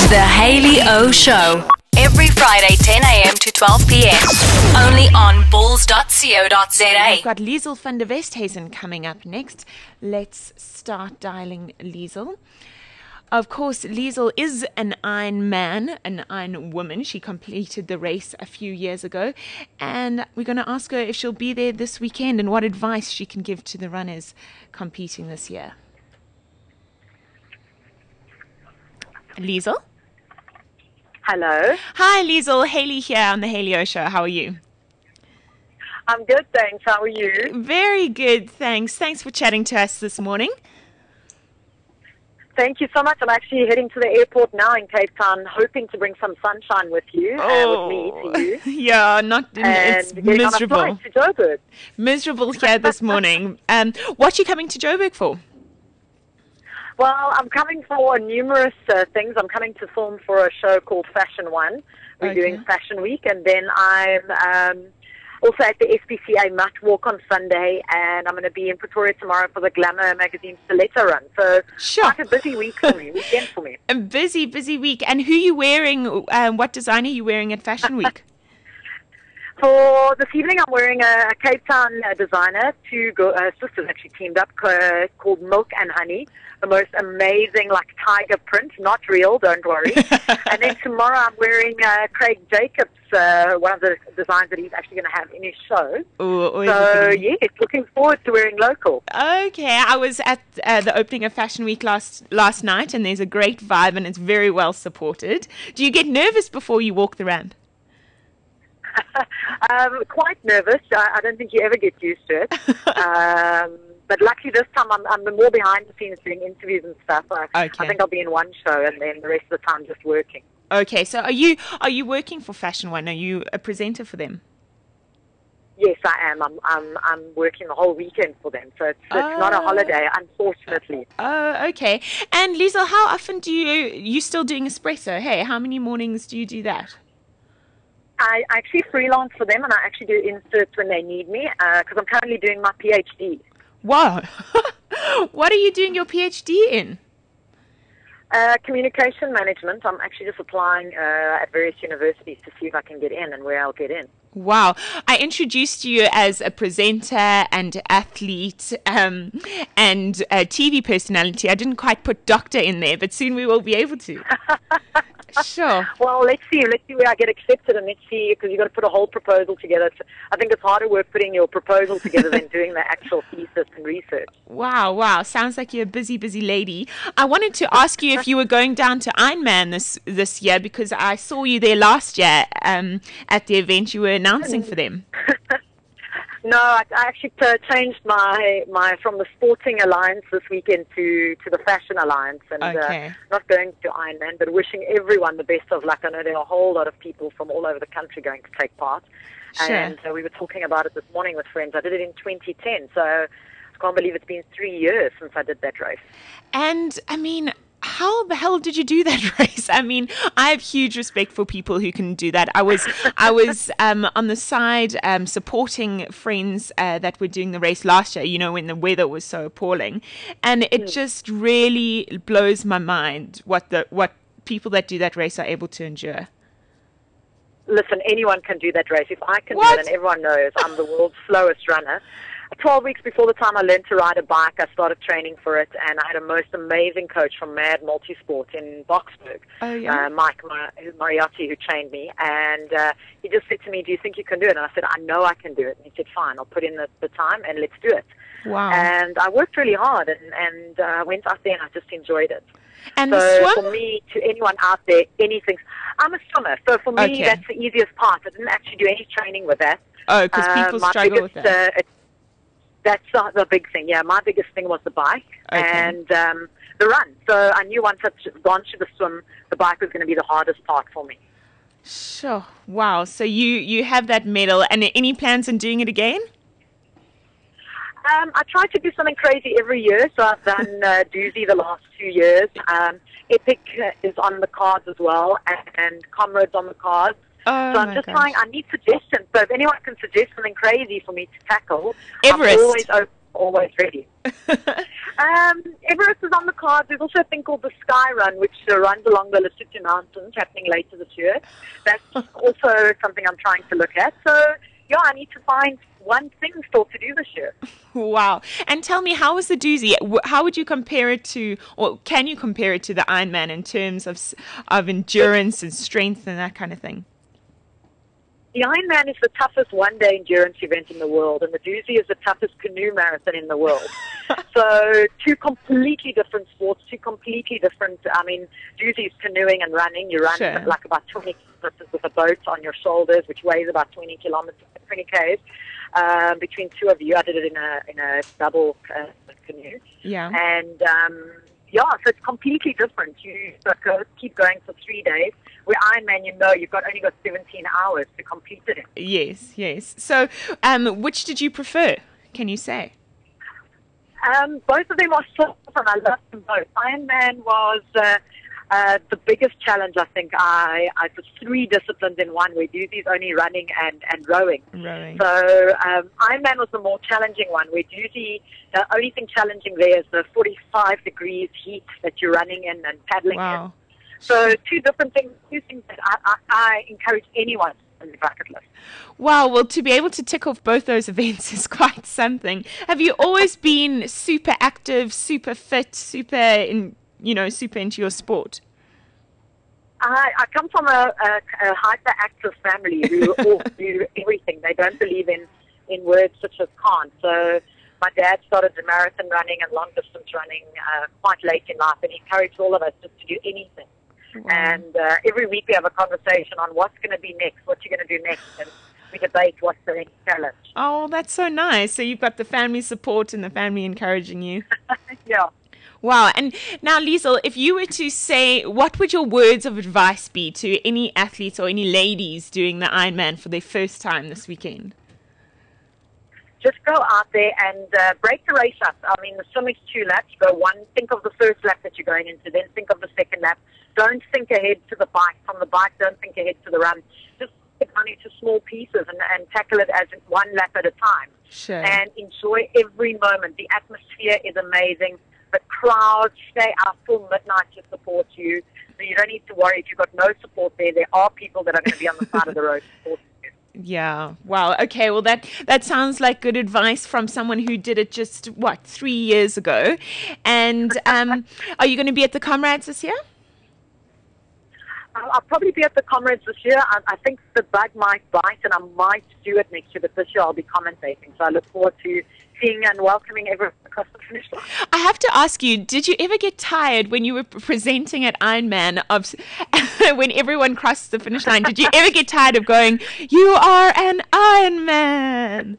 The Hayley O Show. Every Friday, 10 a.m. to 12 p.m. Only on bulls.co.za. We've got Liezel van der Westhuizen coming up next. Let's start dialing Liezel. Of course, Liezel is an Iron Man, an Iron woman. She completed the race a few years ago. And we're going to ask her if she'll be there this weekend and what advice she can give to the runners competing this year. Liezel? Hello. Hi, Liezel. Hayley here on the Hayley O Show. How are you? I'm good, thanks. How are you? Very good, thanks. Thanks for chatting to us this morning. Thank you so much. I'm actually heading to the airport now in Cape Town, hoping to bring some sunshine with you, with me to you. Yeah, it's miserable. On a flight to Joburg. Miserable here this morning. What are you coming to Joburg for? Well, I'm coming for numerous things. I'm coming to film for a show called Fashion One. We're doing Fashion Week, and then I'm also at the SPCA Mutt Walk on Sunday, and I'm going to be in Pretoria tomorrow for the Glamour magazine Stiletto Run. So quite a busy week for me, weekend for me. A busy week. And who are you wearing? What design are you wearing at Fashion Week? For this evening, I'm wearing a Cape Town designer. Two sisters actually teamed up called Milk and Honey. The most amazing, like, tiger print. Not real, don't worry. And then tomorrow I'm wearing Craig Jacobs, one of the designs that he's actually going to have in his show. So, yes, looking forward to wearing local. Okay, I was at the opening of Fashion Week last night, and there's a great vibe, and it's very well supported. Do you get nervous before you walk the ramp? Quite nervous. I don't think you ever get used to it. But luckily this time I'm more behind the scenes doing interviews and stuff. I think I'll be in one show and then the rest of the time just working. Okay, so are you working for Fashion One? Are you a presenter for them? Yes, I am. I'm working the whole weekend for them, so it's not a holiday, unfortunately. Oh, okay. And Liezel, how often do you still doing espresso? Hey, how many mornings do you do that? I actually freelance for them, and I actually do inserts when they need me, because I'm currently doing my PhD. Wow. What are you doing your PhD in? Communication management. I'm actually just applying at various universities to see if I can get in and where I'll get in. Wow. I introduced you as a presenter and athlete and a TV personality. I didn't quite put doctor in there, but soon we will be able to. Sure. Well, let's see where I get accepted, and let's see, because you've got to put a whole proposal together. I think it's harder work putting your proposal together than doing the actual thesis and research. Wow. Sounds like you're a busy lady. I wanted to ask you if you were going down to Ironman this year, because I saw you there last year at the event you were announcing for them. No, I actually changed my from the Sporting Alliance this weekend to the Fashion Alliance, and not going to Ironman, but wishing everyone the best of luck. I know there are a whole lot of people from all over the country going to take part, and we were talking about it this morning with friends. I did it in 2010, so I can't believe it's been 3 years since I did that race. And I mean, how the hell did you do that race? I mean, I have huge respect for people who can do that. I was on the side supporting friends that were doing the race last year, you know, when the weather was so appalling. And it just really blows my mind what people that do that race are able to endure. Listen, anyone can do that race. If I can do it, and everyone knows I'm the world's slowest runner. 12 weeks before the time I learned to ride a bike, I started training for it, and I had a most amazing coach from Mad Multisport in Boksburg, Mike Mariotti, who trained me, and he just said to me, "Do you think you can do it?" And I said, "I know I can do it." And he said, "Fine, I'll put in the time and let's do it." Wow. And I worked really hard, and I went out there and I just enjoyed it. And so for me, to anyone out there, I'm a swimmer, so for me that's the easiest part. I didn't actually do any training with that. Oh, because people struggle with that. That's the big thing. Yeah, my biggest thing was the bike and the run. So I knew once I'd gone to the swim, the bike was going to be the hardest part for me. Sure. Wow. So you have that medal, and any plans on doing it again? I try to do something crazy every year. So I've done Doozy the last 2 years. Epic is on the cards as well, and Comrades on the cards. So I'm just trying. I need suggestions. So if anyone can suggest something crazy for me to tackle, Everest. I'm always ready. Everest is on the cards. There's also a thing called the Sky Run, which runs along the Lesotho Mountains, happening later this year. That's also something I'm trying to look at. So, yeah, I need to find one thing still to do this year. Wow. And tell me, how was the doozy? How would you compare it to, or can you compare it to the Ironman in terms of endurance and strength and that kind of thing? The Ironman is the toughest one-day endurance event in the world, and the doozy is the toughest canoe marathon in the world. So two completely different sports, two completely different, doozy is canoeing and running. You run Sure. like about 20 kilometers with a boat on your shoulders, which weighs about 20 k's. Between two of you, I did it in a double canoe. Yeah. And so it's completely different. You keep going for 3 days. Where Ironman, you've only got 17 hours to complete it in. Yes. So, which did you prefer? Can you say? Both of them are so awesome. I love them both. Ironman was the biggest challenge, I think. I did 3 disciplines in one, where doozy is only running and rowing. So Ironman was the more challenging one, where doozy, the only thing challenging there is the 45 degrees heat that you're running in and paddling in. So 2 different things, 2 things that I encourage anyone on the bucket list. Wow, well, to be able to tick off both those events is quite something. Have you always been super active, super fit, super into your sport? I come from a hyperactive family who all do everything. They don't believe in words such as can't. So my dad started the marathon running and long distance running quite late in life, and he encouraged all of us just to do anything. Wow. And every week we have a conversation on what's going to be next, what you're going to do next, and we debate what's the next challenge. Oh, that's so nice. So you've got the family support and the family encouraging you. Yeah. Wow. And now, Liezel, if you were to say, what would your words of advice be to any athletes or any ladies doing the Ironman for their first time this weekend? Just go out there and break the race up. I mean, the swim is 2 laps. Go one. Think of the first lap that you're going into. Then think of the second lap. Don't think ahead to the bike. From the bike, don't think ahead to the run. Just get down into small pieces and tackle it as 1 lap at a time. Sure. And enjoy every moment. The atmosphere is amazing. The crowd stay out till midnight to support you. So you don't need to worry if you've got no support there. There are people that are going to be on the side of the road supporting you. Yeah. Wow. Okay. Well, that sounds like good advice from someone who did it just 3 years ago. And are you going to be at the Comrades this year? I'll probably be at the Comrades this year. I think the bug might bite, and I might do it next year. But this year I'll be commentating, so I look forward to seeing and welcoming everyone across the finish line. I have to ask you, did you ever get tired when you were presenting at Ironman when everyone crossed the finish line? Did you ever get tired of going, "You are an Ironman"?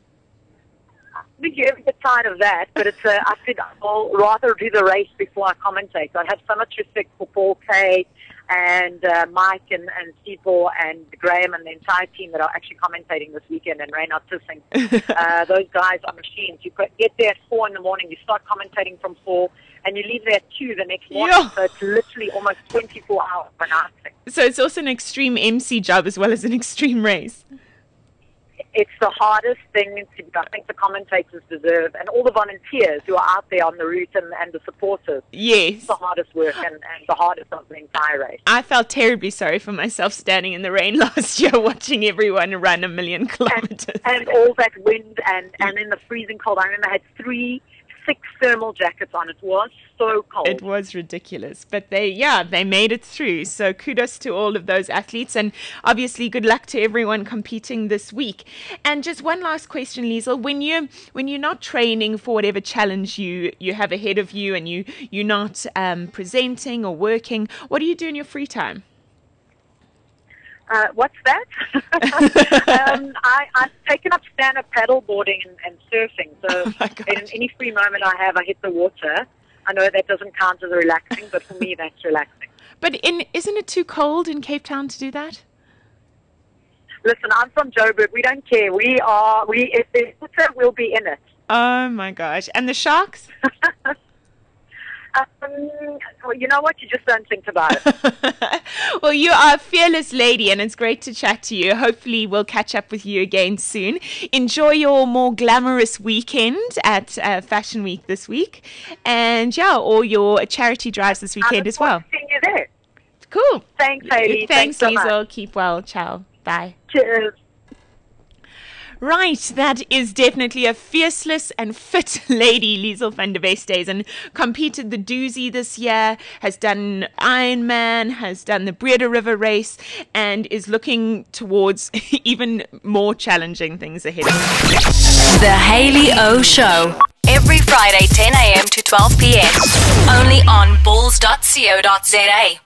I think you ever get tired of that, but I said I'll rather do the race before I commentate. So I have so much respect for Paul Kay and Mike and Steve and Graham and the entire team that are actually commentating this weekend, and Reynard Tissing. Those guys are machines. You get there at 4 in the morning, you start commentating from 4, and you leave there at 2 the next morning. Yeah. So it's literally almost 24 hours of announcing. So it's also an extreme MC job as well as an extreme race. It's the hardest thing I think the commentators deserve, and all the volunteers who are out there on the route and the supporters. Yes. It's the hardest work and the hardest of the entire race. I felt terribly sorry for myself standing in the rain last year watching everyone run 1,000,000 kilometers. And all that wind and in the freezing cold. I remember I had 3 thick thermal jackets on. It was so cold. It was ridiculous, but they made it through. So kudos to all of those athletes, and obviously good luck to everyone competing this week. And just one last question, Liezel, when you're not training for whatever challenge you have ahead of you, and you're not presenting or working, what do you do in your free time? What's that? I've taken up stand-up paddleboarding and surfing. So in any free moment I have, I hit the water. I know that doesn't count as relaxing, but for me, that's relaxing. But isn't it too cold in Cape Town to do that? Listen, I'm from Joburg. We don't care. If there's water, we'll be in it. Oh, my gosh. And the sharks? Well, you know what? You just don't think about it. Well, you are a fearless lady, and it's great to chat to you. Hopefully, we'll catch up with you again soon. Enjoy your more glamorous weekend at Fashion Week this week, and all your charity drives this weekend as well. Seeing you there. Cool. Thanks, Hayley. Thanks, so Liezel. much. Keep well. Ciao. Bye. Cheers. Right, that is definitely a fierceless and fit lady, Liezel van der Westhuizen. Competed the doozy this year, has done Ironman, has done the Breda River race, and is looking towards even more challenging things ahead of her. The Hayley O Show. Every Friday, 10 a.m. to 12 p.m. Only on bulls.co.za.